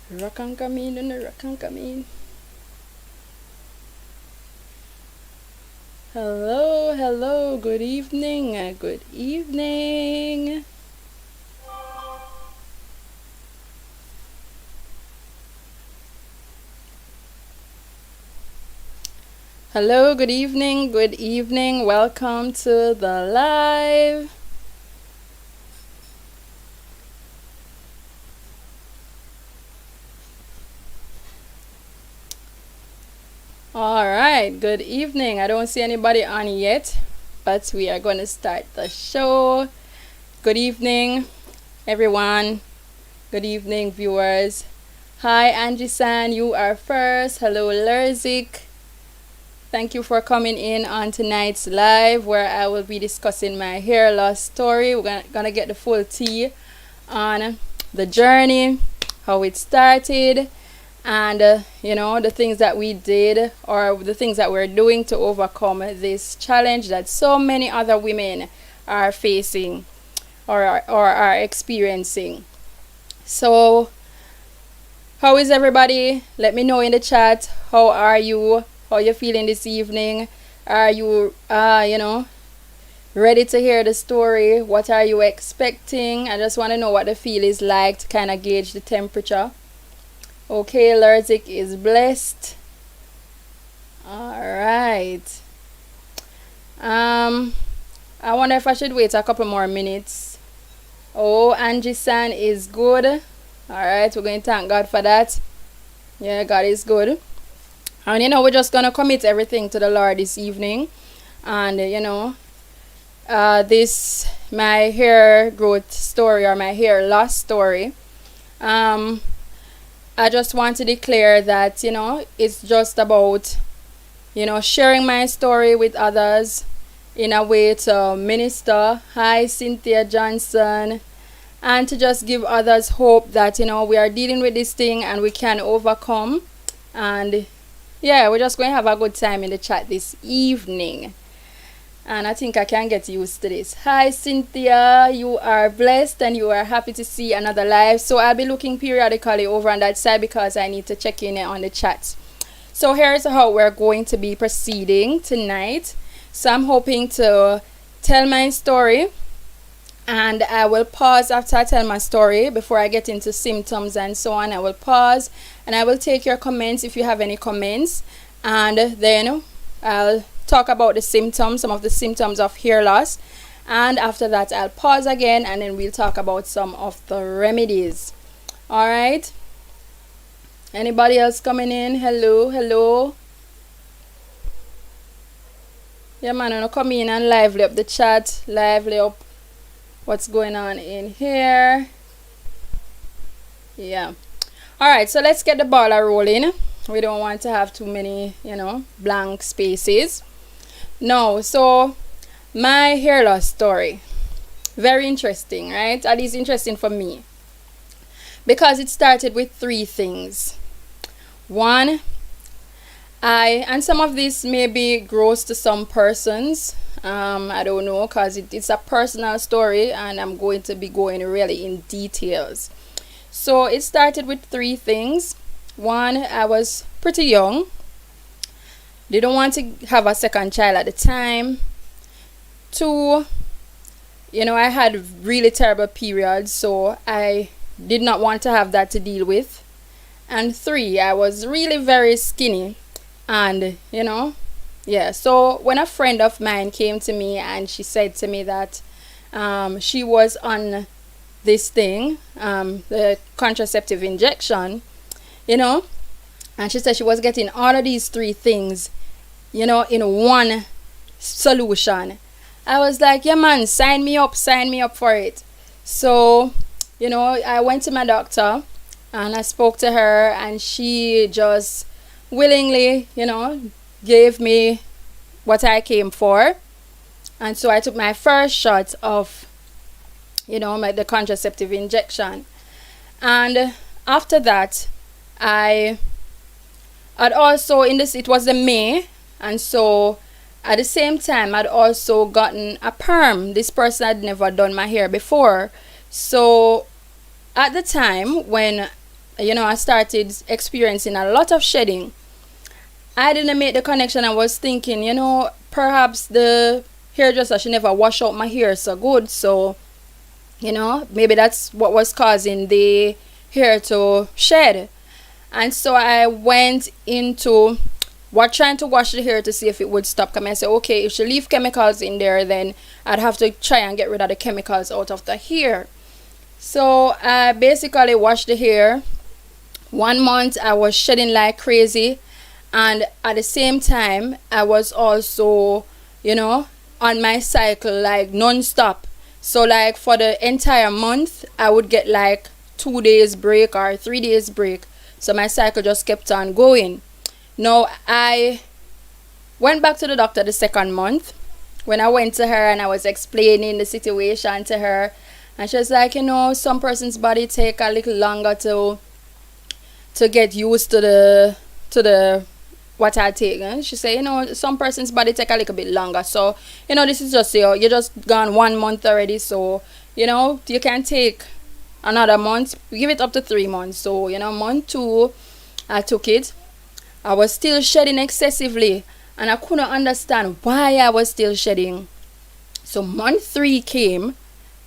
Rock and come in, and rock and come in. Hello, hello, good evening, good evening. Hello, good evening, good evening. Welcome to the live. All right, good evening. I don't see anybody on yet, but we are going to start the show. Good evening, everyone. Good evening, viewers. Hi, Angie-san, you are first. Hello, Lerzik. Thank you for coming in on tonight's live where I will be discussing my hair loss story. We're gonna get the full tea on the journey, how it started, and the things that we did or the things that we're doing to overcome this challenge that so many other women are facing or are experiencing. So how is everybody? Let me know in the chat. How are you? How you feeling this evening? Are you ready to hear the story? What are you expecting? I just want to know what the feel is like to kind of gauge the temperature. Okay, Lerzik is blessed. All right. I wonder if I should wait a couple more minutes. Oh, Angie-san is good. All right, we're going to thank God for that. Yeah, God is good. And we're just gonna commit everything to the Lord this evening. And this my hair growth story or my hair loss story. I just want to declare that it's just about sharing my story with others in a way to minister. Hi, Cynthia Johnson. And to just give others hope that we are dealing with this thing and we can overcome. And yeah, we're just going to have a good time in the chat this evening. And I think I can get used to this. Hi, Cynthia. You are blessed and you are happy to see another live. So I'll be looking periodically over on that side because I need to check in on the chat. So here's how we're going to be proceeding tonight. So I'm hoping to tell my story. And I will pause after I tell my story before I get into symptoms and so on. I will pause and I will take your comments if you have any comments. And then I'll talk about the symptoms, some of the symptoms of hair loss. And after that, I'll pause again and then we'll talk about some of the remedies. All right. Anybody else coming in? Hello, hello. Yeah, man, I'm come in and lively up the chat, lively up what's going on in here. Yeah. All right, so let's get the ball rolling. We don't want to have too many blank spaces. No, so my hair loss story, very interesting, right? At least interesting for me because it started with three things. One, and some of this may be gross to some persons. I don't know because it's a personal story and I'm going to be going really in details. So it started with three things. One, I was pretty young. Didn't want to have a second child at the time. Two, I had really terrible periods, so I did not want to have that to deal with. And three, I was really very skinny and yeah, so when a friend of mine came to me and she said to me that she was on this thing, the contraceptive injection, and she said she was getting all of these three things, in one solution. I was like, yeah, man, sign me up for it. So, I went to my doctor and I spoke to her and she just willingly, gave me what I came for. And so I took my first shot of the contraceptive injection. And after that I had also it was the May, and so at the same time I'd also gotten a perm. This person had never done my hair before. So at the time when I started experiencing a lot of shedding. I didn't make the connection. I was thinking, perhaps the hairdresser, she never wash out my hair so good. So, maybe that's what was causing the hair to shed. And so I went into trying to wash the hair to see if it would stop coming. I said, okay, if she leave chemicals in there, then I'd have to try and get rid of the chemicals out of the hair. So I basically washed the hair. 1 month I was shedding like crazy, and at the same time I was also on my cycle like non-stop. So like for the entire month I would get like 2 days break or 3 days break. So my cycle just kept on going. Now I went back to the doctor the second month. When I went to her and I was explaining the situation to her, and she was like, some person's body take a little longer to get used to the what I take. And she said, some person's body take a little bit longer. So, this is just you just gone 1 month already. So, you can take another month. Give it up to 3 months. So, month 2, I took it. I was still shedding excessively, and I couldn't understand why I was still shedding. So month 3 came,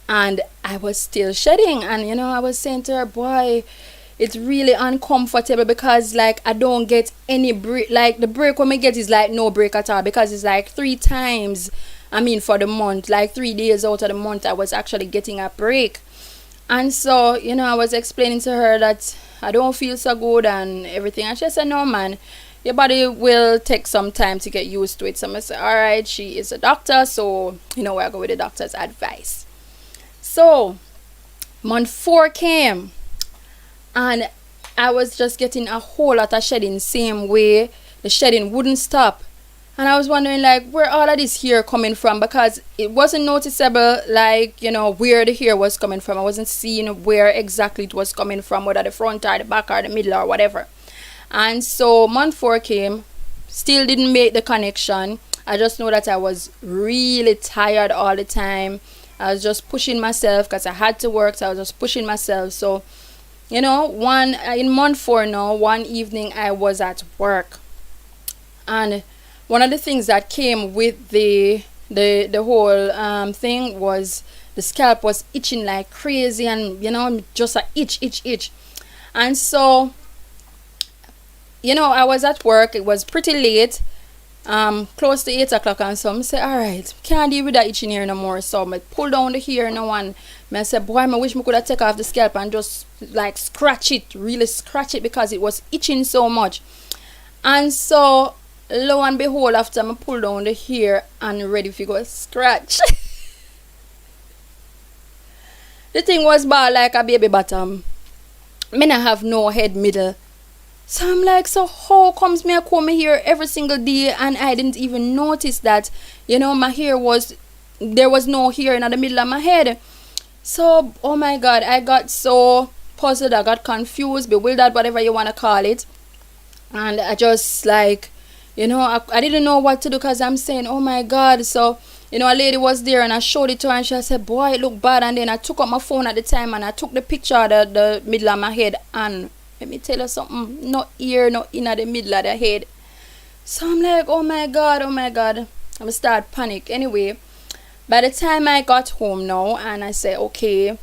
and I was still shedding. And I was saying to her, boy, it's really uncomfortable because like I don't get any break. Like the break when I get is like no break at all, because it's like 3 times, for the month, like 3 days out of the month I was actually getting a break. And so I was explaining to her that I don't feel so good and everything, and she said, no man, your body will take some time to get used to it. So I said, all right, she is a doctor, so I go with the doctor's advice. So month 4 came, and I was just getting a whole lot of shedding, same way the shedding wouldn't stop. And I was wondering like where all of this hair coming from, because it wasn't noticeable like where the hair was coming from. I wasn't seeing where exactly it was coming from, whether the front or the back or the middle or whatever. And so month 4 came, still didn't make the connection. I just know that I was really tired all the time. I was just pushing myself because I had to work, so I was just pushing myself. So in month 4 now, one evening I was at work, and one of the things that came with the whole thing was the scalp was itching like crazy, and just a itch. And so I was at work. It was pretty late, close to 8 o'clock, and so I said, all right, can't deal with that itching here no more. So I pull down the hair now, and I said, boy, I wish I could have take off the scalp and just like really scratch it, because it was itching so much. And so lo and behold, after I pull down the hair and ready to go scratch, the thing was bald like a baby bottom. Me not have no head middle. So I'm like, so how comes me I comb my hair every single day and I didn't even notice that my hair there was no hair in the middle of my head. So oh my god, I got so puzzled, I got confused, bewildered, whatever you want to call it. And I just like I didn't know what to do, because I'm saying, oh my god. So a lady was there and I showed it to her, and she said, boy, it looked bad. And then I took out my phone at the time and I took the picture of the middle of my head, and let me tell you something, no ear, no in the middle of the head. So I'm like, oh my god. I'm start panic. Anyway, by the time I got home now, and I said, okay,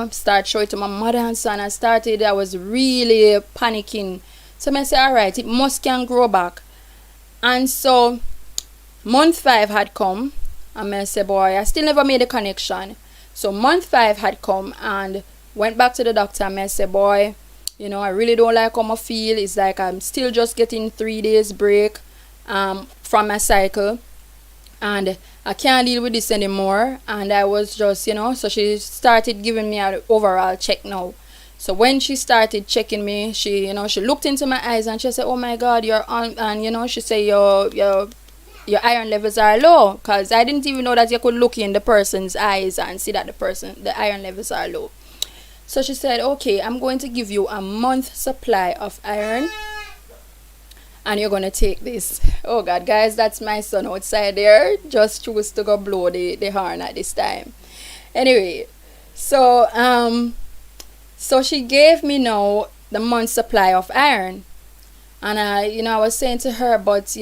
start showing it to my mother and son, I was really panicking. So I said, all right, it must can grow back. And so month 5 had come, and I said, boy, I still never made a connection. So month 5 had come, and went back to the doctor, and I said, boy, I really don't like how I feel. It's like I'm still just getting 3 days break from my cycle, and I can't deal with this anymore. And I was just so she started giving me an overall check now. So when she started checking me, she she looked into my eyes and she said, oh my god, you're on. And she said your iron levels are low, because I didn't even know that you could look in the person's eyes and see that the iron levels are low. So she said, okay, I'm going to give you a month supply of iron, and you're going to take this. Oh god, guys, that's my son outside there, just choose to go blow the horn at this time. Anyway, so So she gave me now the month supply of iron. And I was saying to her, but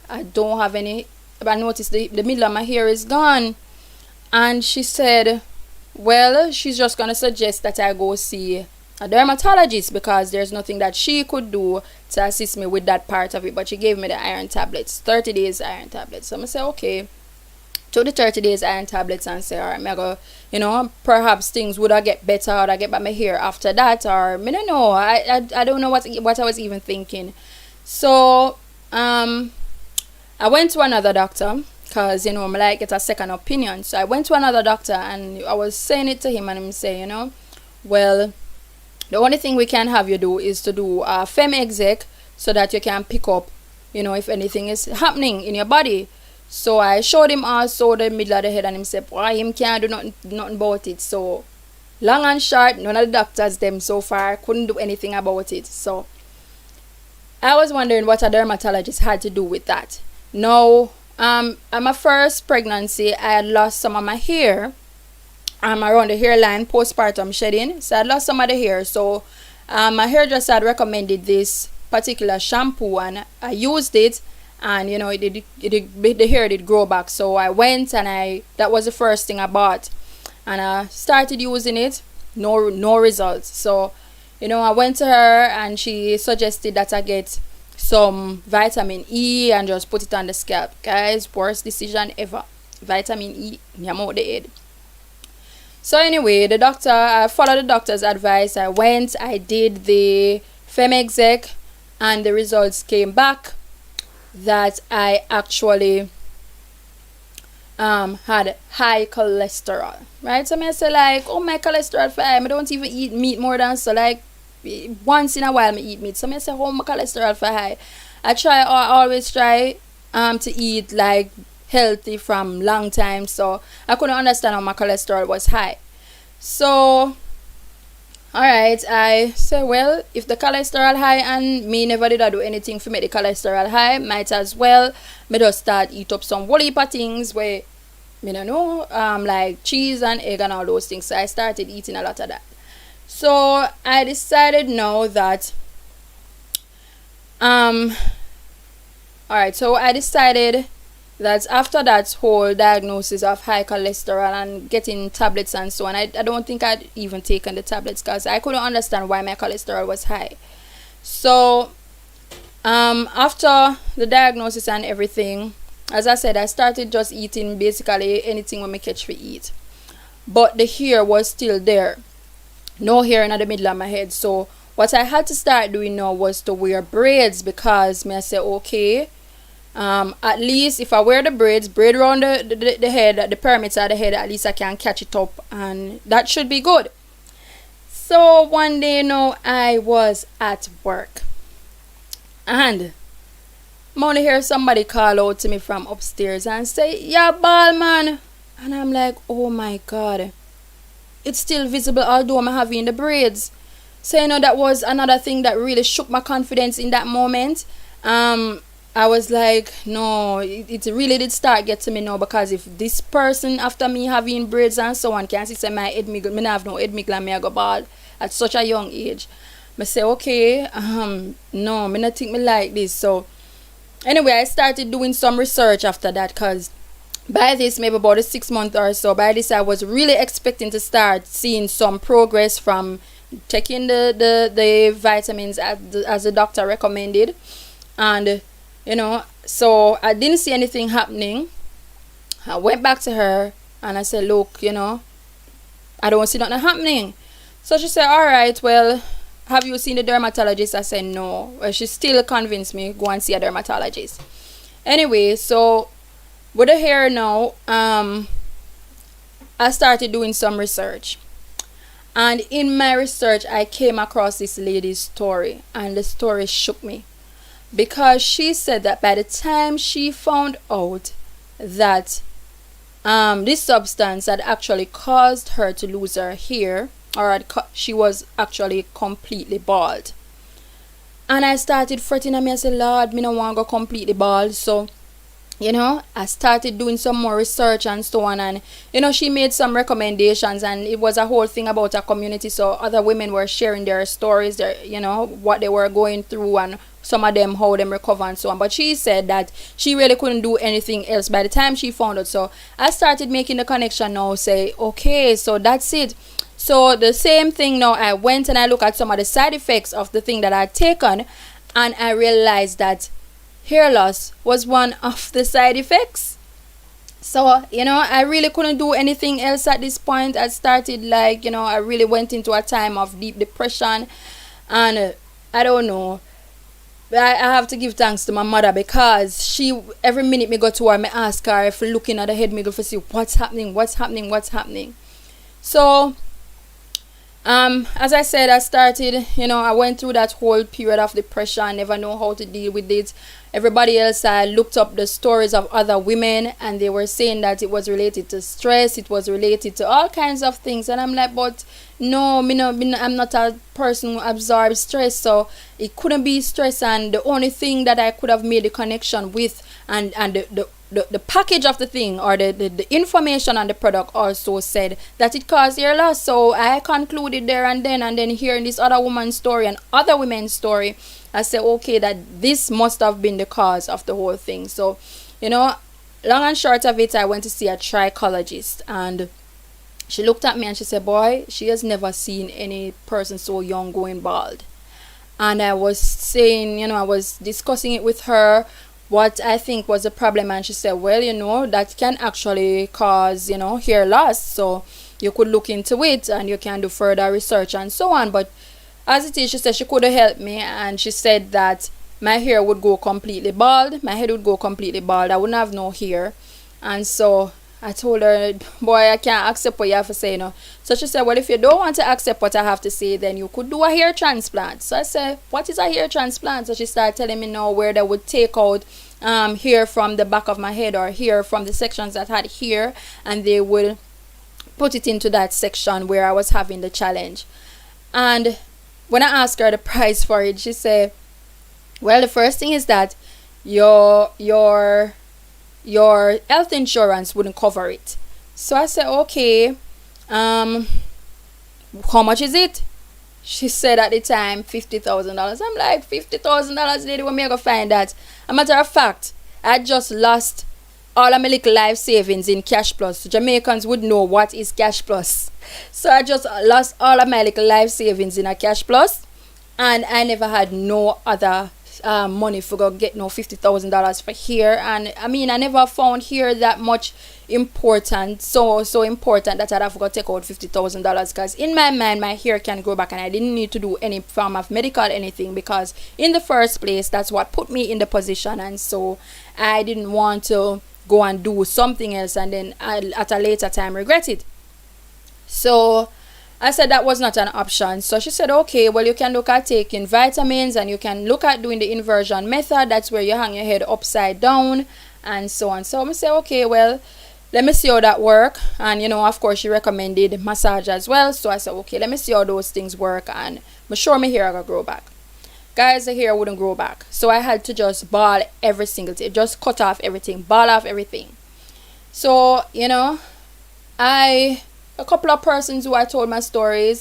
I don't have any. I noticed the middle of my hair is gone. And she said, well, she's just gonna suggest that I go see a dermatologist because there's nothing that she could do to assist me with that part of it. But she gave me the iron tablets, 30 days iron tablets. So I'm gonna say, okay, took the 30 days iron tablets and say, all right, I go, perhaps things would have get better, or I get back my hair after that, or I don't know. I don't know what I was even thinking. So I went to another doctor because I like get a second opinion. So I went to another doctor and I was saying it to him, and I'm saying, well, the only thing we can have you do is to do a fem exec so that you can pick up, if anything is happening in your body. So I showed him also the middle of the head, and him said, why him can't do nothing about it. So long and short, none of the doctors them so far couldn't do anything about it. So I was wondering what a dermatologist had to do with that. Now, at my first pregnancy, I had lost some of my hair around the hairline postpartum shedding. So I lost some of the hair. So my hairdresser had recommended this particular shampoo, and I used it, and the hair did grow back. So I went and that was the first thing I bought, and I started using it. No results. So I went to her and she suggested that I get some vitamin E and just put it on the scalp. Guys, worst decision ever. Vitamin E, I'm out the head. So anyway, I followed the doctor's advice. I went, I did the fem exec, and the results came back that I actually had high cholesterol, right? So I say like, oh, my cholesterol for high. I don't even eat meat more than so, like once in a while I eat meat. So I say, oh, my cholesterol for high. I always try to eat like healthy from long time, so I couldn't understand how my cholesterol was high. So alright, I say, well, if the cholesterol high and me never did I do anything for make the cholesterol high, might as well me just start eat up some whole heap of things where me don't know, like cheese and egg and all those things. So I started eating a lot of that. So I decided now that alright, so I decided that after that whole diagnosis of high cholesterol and getting tablets and so on, I don't think I'd even taken the tablets because I couldn't understand why my cholesterol was high. So after the diagnosis and everything, as I said, I started just eating basically anything when I catch for eat. But the hair was still there. No hair in the middle of my head. So what I had to start doing now was to wear braids, because I said, okay, at least if I wear the braids, braid around the head, the perimeter of the head, at least I can catch it up, and that should be good. So one day now I was at work, and I only hear somebody call out to me from upstairs and say, yeah, bald man. And I'm like, oh my god, it's still visible although I'm having the braids. So that was another thing that really shook my confidence in that moment. I was like, no, it really did start get to me now, because if this person after me having braids and so on can see say my head me have no head me gland, me I go bald at such a young age. I say, okay, no, me not think me like this. So anyway, I started doing some research after that, because by this, maybe about a 6 month or so, by this I was really expecting to start seeing some progress from taking the vitamins as the doctor recommended. And so I didn't see anything happening. I went back to her and I said, look, I don't see nothing happening. So she said, all right, well, have you seen the dermatologist? I said, no. Well, she still convinced me, go and see a dermatologist. Anyway, so with the hair now, I started doing some research. And in my research, I came across this lady's story, and the story shook me. Because she said that by the time she found out that this substance had actually caused her to lose her hair, or she was actually completely bald. And I started fretting, and I said, Lord, me no want to go completely bald. So I started doing some more research and so on, and she made some recommendations, and it was a whole thing about a community. So other women were sharing their stories, their what they were going through, and some of them how them recover and so on. But she said that she really couldn't do anything else by the time she found out. So I started making the connection now, say okay, so that's it. So the same thing now, I went and I looked at some of the side effects of the thing that I'd taken, and I realized that hair loss was one of the side effects. So I really couldn't do anything else at this point. I started, like, I really went into a time of deep depression, and I don't know. I have to give thanks to my mother, because she, every minute me go to her, me ask her, if looking at the head, me go for see what's happening, so as I said, I started, I went through that whole period of depression, never know how to deal with it. Everybody else, I looked up the stories of other women, and they were saying that it was related to stress, it was related to all kinds of things. And I'm like, but no, I'm not a person who absorbs stress, so it couldn't be stress. And the only thing that I could have made the connection with, and the package of the thing, or the information on the product also said that it caused hair loss. So I concluded there and then hearing this other woman's story and other women's story, I said okay, that this must have been the cause of the whole thing. So long and short of it, I went to see a trichologist, and she looked at me and she said, boy, she has never seen any person so young going bald. And I was saying, I was discussing it with her, what I think was the problem, and she said, well, that can actually cause, hair loss, so you could look into it and you can do further research and so on. But as it is, she said she could have helped me, and she said that my hair would go completely bald, my head would go completely bald, I wouldn't have no hair. And so I told her, boy, I can't accept what you have to say, So she said, well, if you don't want to accept what I have to say, then you could do a hair transplant. So I said, what is a hair transplant? So she started telling me now where they would take out hair from the back of my head, or hair from the sections that had hair, and they would put it into that section where I was having the challenge. And when I asked her the price for it, she said, well, the first thing is that your health insurance wouldn't cover it. So I said, okay, how much is it? She said at the time $50,000. I'm like, $50,000, lady, where me I go find that? A matter of fact, I just lost all of my little life savings in Cash Plus. Jamaicans would know what is Cash Plus. So I just lost all of my little life savings in a Cash Plus, and I never had no other money for go get no $50,000 for hair. And I mean, I never found hair that much important, so important that I'd have to take out $50,000, because in my mind my hair can grow back, and I didn't need to do any form of medical anything, because in the first place that's what put me in the position. And so I didn't want to go and do something else and then at a later time regret it. So I said that was not an option. So she said, okay, well, you can look at taking vitamins, and you can look at doing the inversion method. That's where you hang your head upside down and so on. So I said, okay, well, let me see how that work. And of course she recommended massage as well. So I said, okay, let me see how those things work, and I'm sure my hair gonna grow back. Guys, the hair wouldn't grow back, so I had to just ball every single thing, just cut off everything, ball off everything. So a couple of persons who I told my story,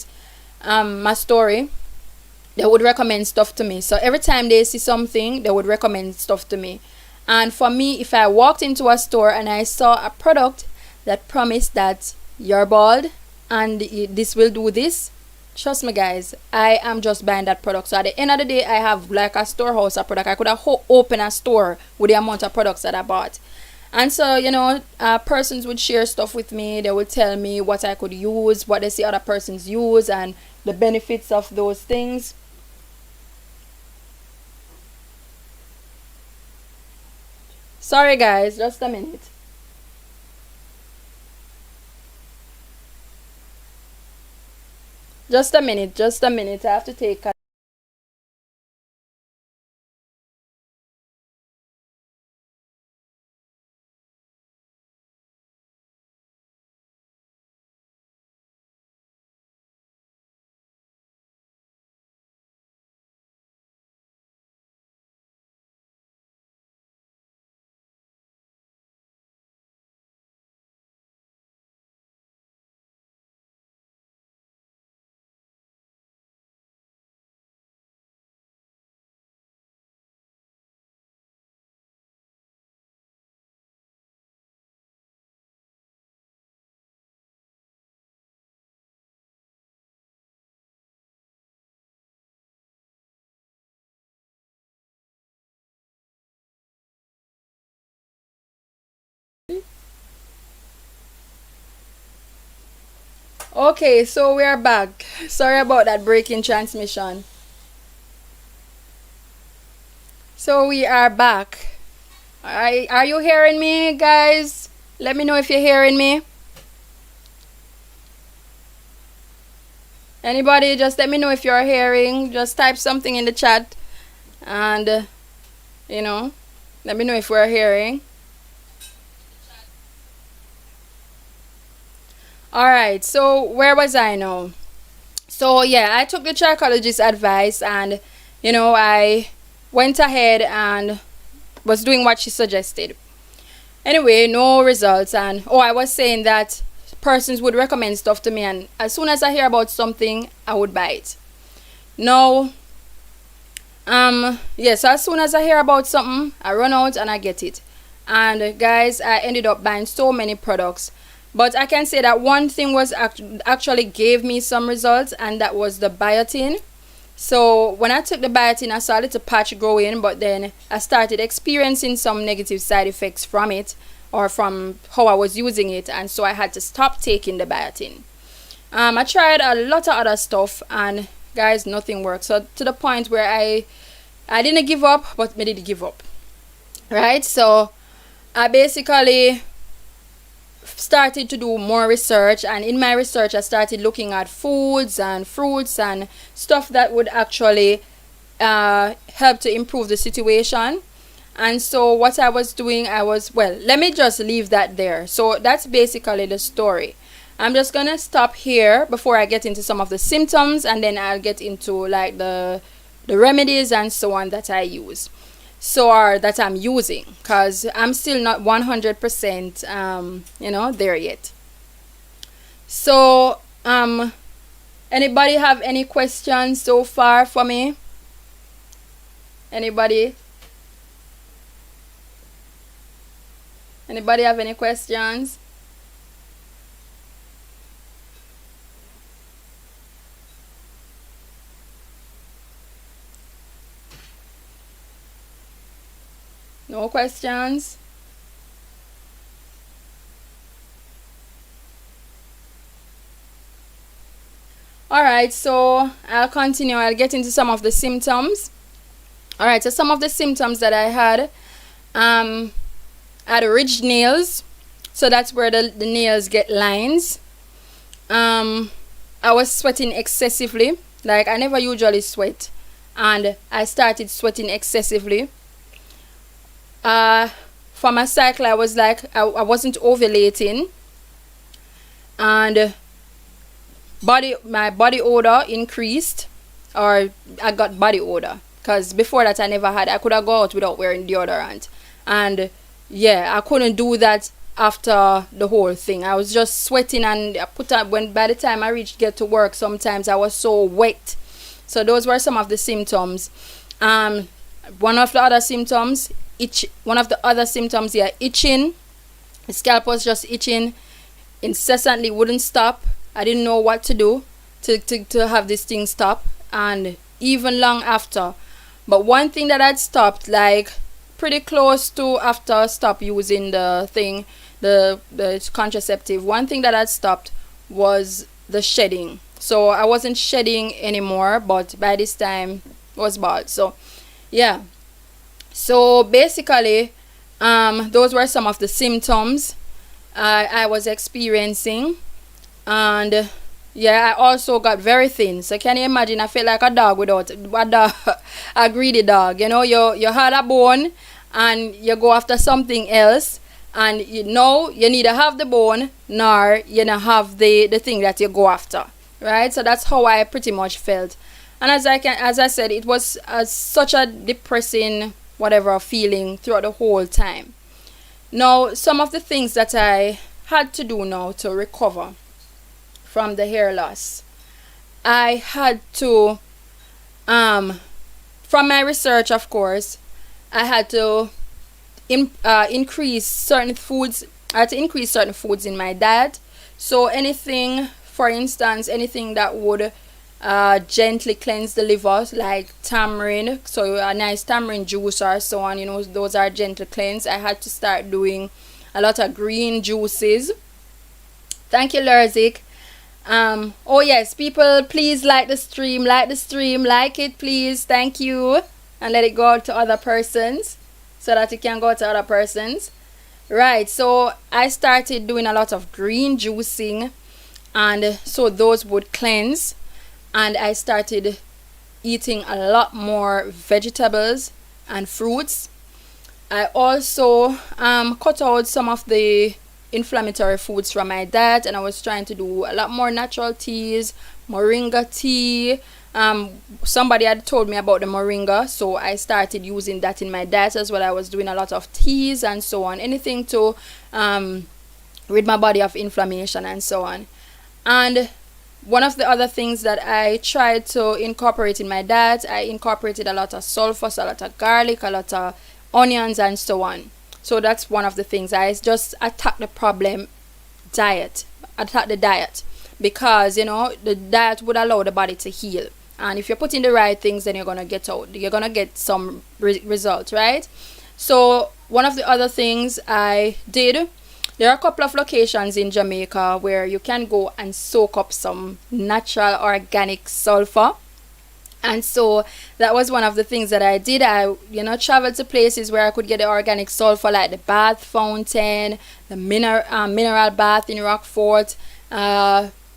they would recommend stuff to me. So every time they see something, they would recommend stuff to me. And for me, if I walked into a store and I saw a product that promised that you're bald and this will do this, trust me, guys, I am just buying that product. So at the end of the day, I have like a storehouse of product. I could have opened a store with the amount of products that I bought. And so persons would share stuff with me. They would tell me what I could use, what they see other persons use, and the benefits of those things. Sorry guys, just a minute. Just a minute. I have to take a Okay, so we are back. Sorry about that breaking transmission. So we are back. Are you hearing me, guys? Let me know if you're hearing me. Anybody, just let me know if you're hearing. Just type something in the chat and, you know, let me know if we're hearing. Alright, so where was I now? So yeah, I took the trichologist's advice and, you know, I went ahead and was doing what she suggested. Anyway, no results. And I was saying that persons would recommend stuff to me, and as soon as I hear about something, I would buy it. No, yeah, so as soon as I hear about something, I run out and I get it. And guys, I ended up buying so many products, but I can say that one thing was actually gave me some results, and that was the biotin. So when I took the biotin, I saw a little patch growing, but then I started experiencing some negative side effects from it, or from how I was using it, and so I had to stop taking the biotin. I tried a lot of other stuff, and guys, nothing worked. So to the point where I didn't give up, but I did give up. Right? So I basically started to do more research, and in my research I started looking at foods and fruits and stuff that would actually help to improve the situation. And so what I was doing, let me just leave that there. So that's basically the story. I'm just gonna stop here before I get into some of the symptoms, and then I'll get into like the remedies and so on that I use, or that I'm using, because I'm still not 100% you know, there yet. So anybody have any questions so far for me? Anybody have any questions? No questions? Alright, so I'll continue. I'll get into some of the symptoms. Alright, so some of the symptoms that I had, I had ridged nails. So that's where the nails get lines. I was sweating excessively. Like, I never usually sweat, and I started sweating excessively. For my cycle, I was like, I wasn't ovulating, and my body odor increased, or I got body odor, because before that I could have go out without wearing deodorant, and yeah, I couldn't do that after the whole thing. I was just sweating, and by the time I get to work, sometimes I was so wet. So those were some of the symptoms. One of the other symptoms, itching. The scalp was just itching incessantly, wouldn't stop. I didn't know what to do to have this thing stop, and even long after. But one thing that I'd stopped, like pretty close to after I stopped using the thing, the contraceptive, one thing that I'd stopped was the shedding. So I wasn't shedding anymore, but by this time I was bald. So yeah, so basically those were some of the symptoms I was experiencing. And yeah, I also got very thin. So can you imagine? I felt like a dog a greedy dog. You know, you had a bone and you go after something else, and you know you neither have the bone nor you know have the thing that you go after, right? So that's how I pretty much felt. And as I said, it was such a depressing whatever feeling throughout the whole time. Now, some of the things that I had to do now to recover from the hair loss, I had to from my research, of course, I had to increase certain foods. I had to increase certain foods in my diet. So anything, for instance, anything that would gently cleanse the liver, like tamarind, so a nice tamarind juice or so on, you know, those are gentle cleanse. I had to start doing a lot of green juices. Thank you, Lerzik. Oh yes, people, please like the stream, like it, please. Thank you. And let it go out to other persons so that it can go to other persons. Right, so I started doing a lot of green juicing, and so those would cleanse. And I started eating a lot more vegetables and fruits. I also cut out some of the inflammatory foods from my diet, and I was trying to do a lot more natural teas, Moringa tea. Somebody had told me about the Moringa, so I started using that in my diet as well. I was doing a lot of teas and so on, anything to rid my body of inflammation and so on. And one of the other things that I tried to incorporate in my diet, I incorporated a lot of sulfurs, a lot of garlic, a lot of onions and so on. So that's one of the things. I just attack the problem attack the diet, because the diet would allow the body to heal, and if you're putting the right things, then you're gonna get some results, right? So one of the other things I did, there are a couple of locations in Jamaica where you can go and soak up some natural organic sulfur. And so that was one of the things that I did. I traveled to places where I could get the organic sulfur, like the Bath Fountain, the mineral bath in Rockfort.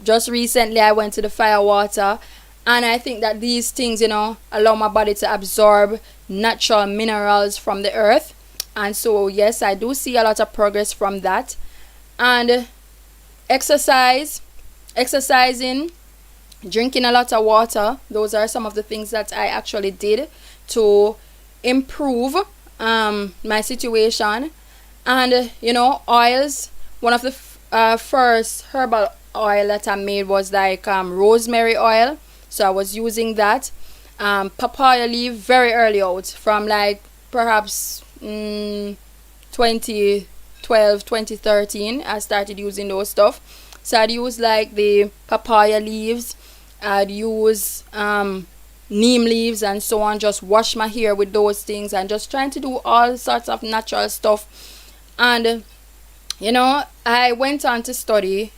Just recently I went to the Firewater, and I think that these things allow my body to absorb natural minerals from the earth. And so yes, I do see a lot of progress from that. And exercising, drinking a lot of water, those are some of the things that I actually did to improve my situation. And oils, one of the first herbal oil that I made was like rosemary oil, so I was using that. Papaya leaf, very early out, from like perhaps 2012, 2013, I started using those stuff. So I'd use like the papaya leaves, I'd use neem leaves and so on, just wash my hair with those things, and just trying to do all sorts of natural stuff. And I went on to study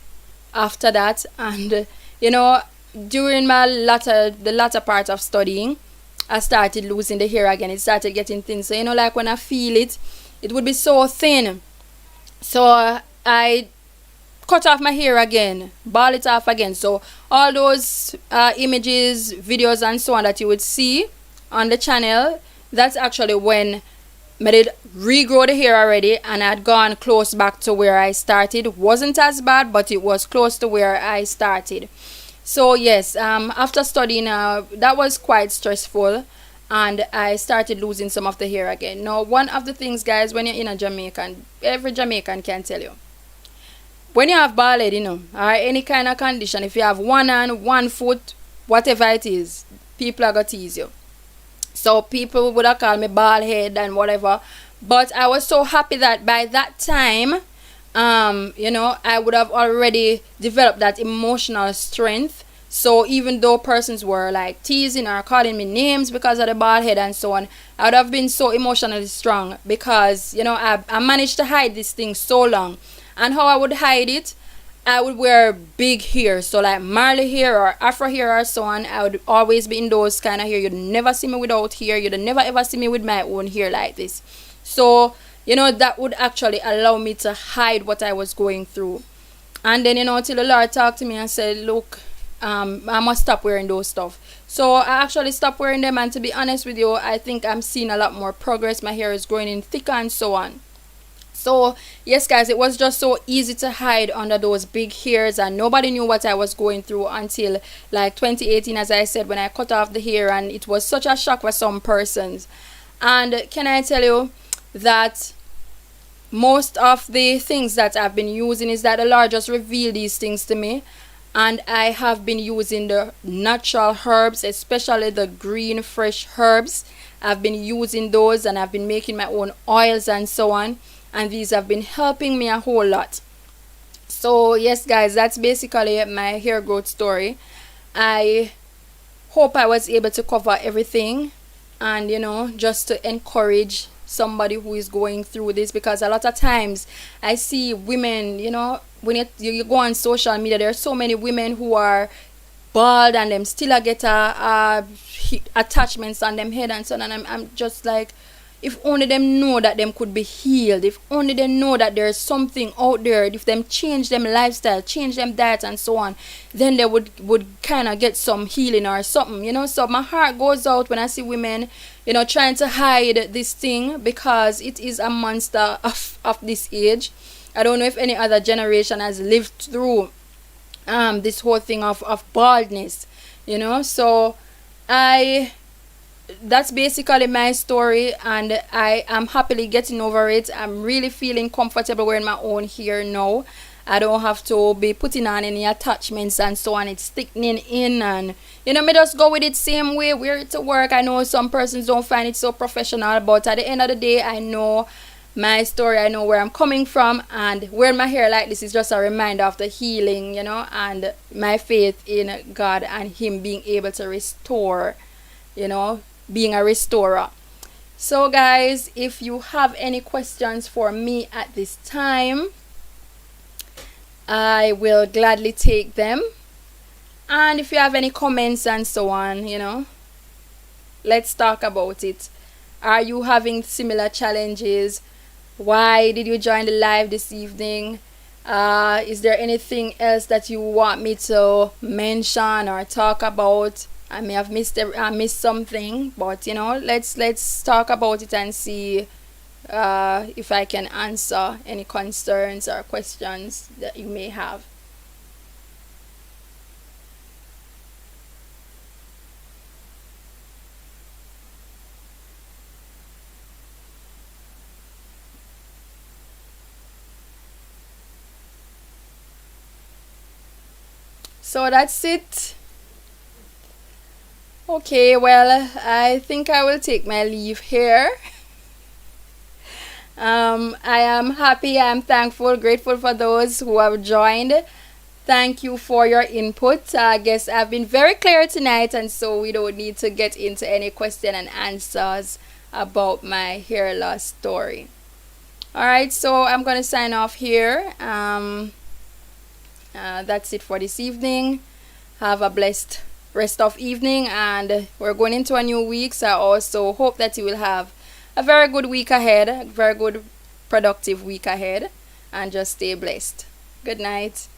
after that, and during the latter part of studying, I started losing the hair again. It started getting thin, so like when I feel it would be so thin. So I cut off my hair again, ball it off again. So all those images, videos and so on that you would see on the channel, that's actually when I did regrow the hair already, and I'd gone close back to where I started. Wasn't as bad, but it was close to where I started. So yes, after studying, that was quite stressful, and I started losing some of the hair again. Now, one of the things, guys, when you're in a Jamaican, every Jamaican can tell you, when you have bald head, or any kind of condition, if you have one hand, one foot, whatever it is, people are going to tease you. So people would have called me bald head and whatever. But I was so happy that by that time, I would have already developed that emotional strength. So even though persons were like teasing or calling me names because of the bald head and so on, I would have been so emotionally strong, because I managed to hide this thing so long. And how I would hide it, I would wear big hair, so like Marley hair or Afro hair or so on. I would always be in those kind of hair. You'd never see me without hair. You'd never ever see me with my own hair like this. So that would actually allow me to hide what I was going through. And then till the Lord talked to me and said, look, I must stop wearing those stuff. So I actually stopped wearing them, and to be honest with you, I think I'm seeing a lot more progress. My hair is growing in thicker and so on. So yes, guys, it was just so easy to hide under those big hairs, and nobody knew what I was going through until like 2018, as I said, when I cut off the hair, and it was such a shock for some persons. And can I tell you that most of the things that I've been using is that the Lord just revealed these things to me, and I have been using the natural herbs, especially the green fresh herbs. I've been using those, and I've been making my own oils and so on. And these have been helping me a whole lot. So yes, guys, that's basically my hair growth story. I hope I was able to cover everything, and just to encourage somebody who is going through this, because a lot of times I see women when you go on social media, there are so many women who are bald and them still a get attachments on them head and so on, and I'm just like, if only them know that them could be healed, if only they know that there's something out there, if them change them lifestyle, change them diet and so on, then they would kind of get some healing or something, you know. So my heart goes out when I see women, you know, trying to hide this thing, because it is a monster of this age. I don't know if any other generation has lived through this whole thing of baldness, you know. So that's basically my story, and I am happily getting over it. I'm really feeling comfortable wearing my own hair now. I don't have to be putting on any attachments and so on. It's thickening in, and you know, me just go with it same way, wear it to work. I know some persons don't find it so professional, but at the end of the day, I know my story, I know where I'm coming from, and wearing my hair like this is just a reminder of the healing, you know, and my faith in God and Him being able to restore, you know, being a restorer. So guys, if you have any questions for me at this time, I will gladly take them. And if you have any comments and so on, you know, let's talk about it. Are you having similar challenges? Why did you join the live this evening? Is there anything else that you want me to mention or talk about? I may have missed something, but you know, let's talk about it and see if I can answer any concerns or questions that you may have. So that's it. Okay, well, I think I will take my leave here. I am happy, I'm thankful, grateful for those who have joined. Thank you for your input. I guess I've been very clear tonight, and so we don't need to get into any question and answers about my hair loss story. Alright, so I'm going to sign off here. That's it for this evening. Have a blessed rest of evening, and we're going into a new week, so I also hope that you will have a very good week ahead, a very good productive week ahead, and just stay blessed. Good night.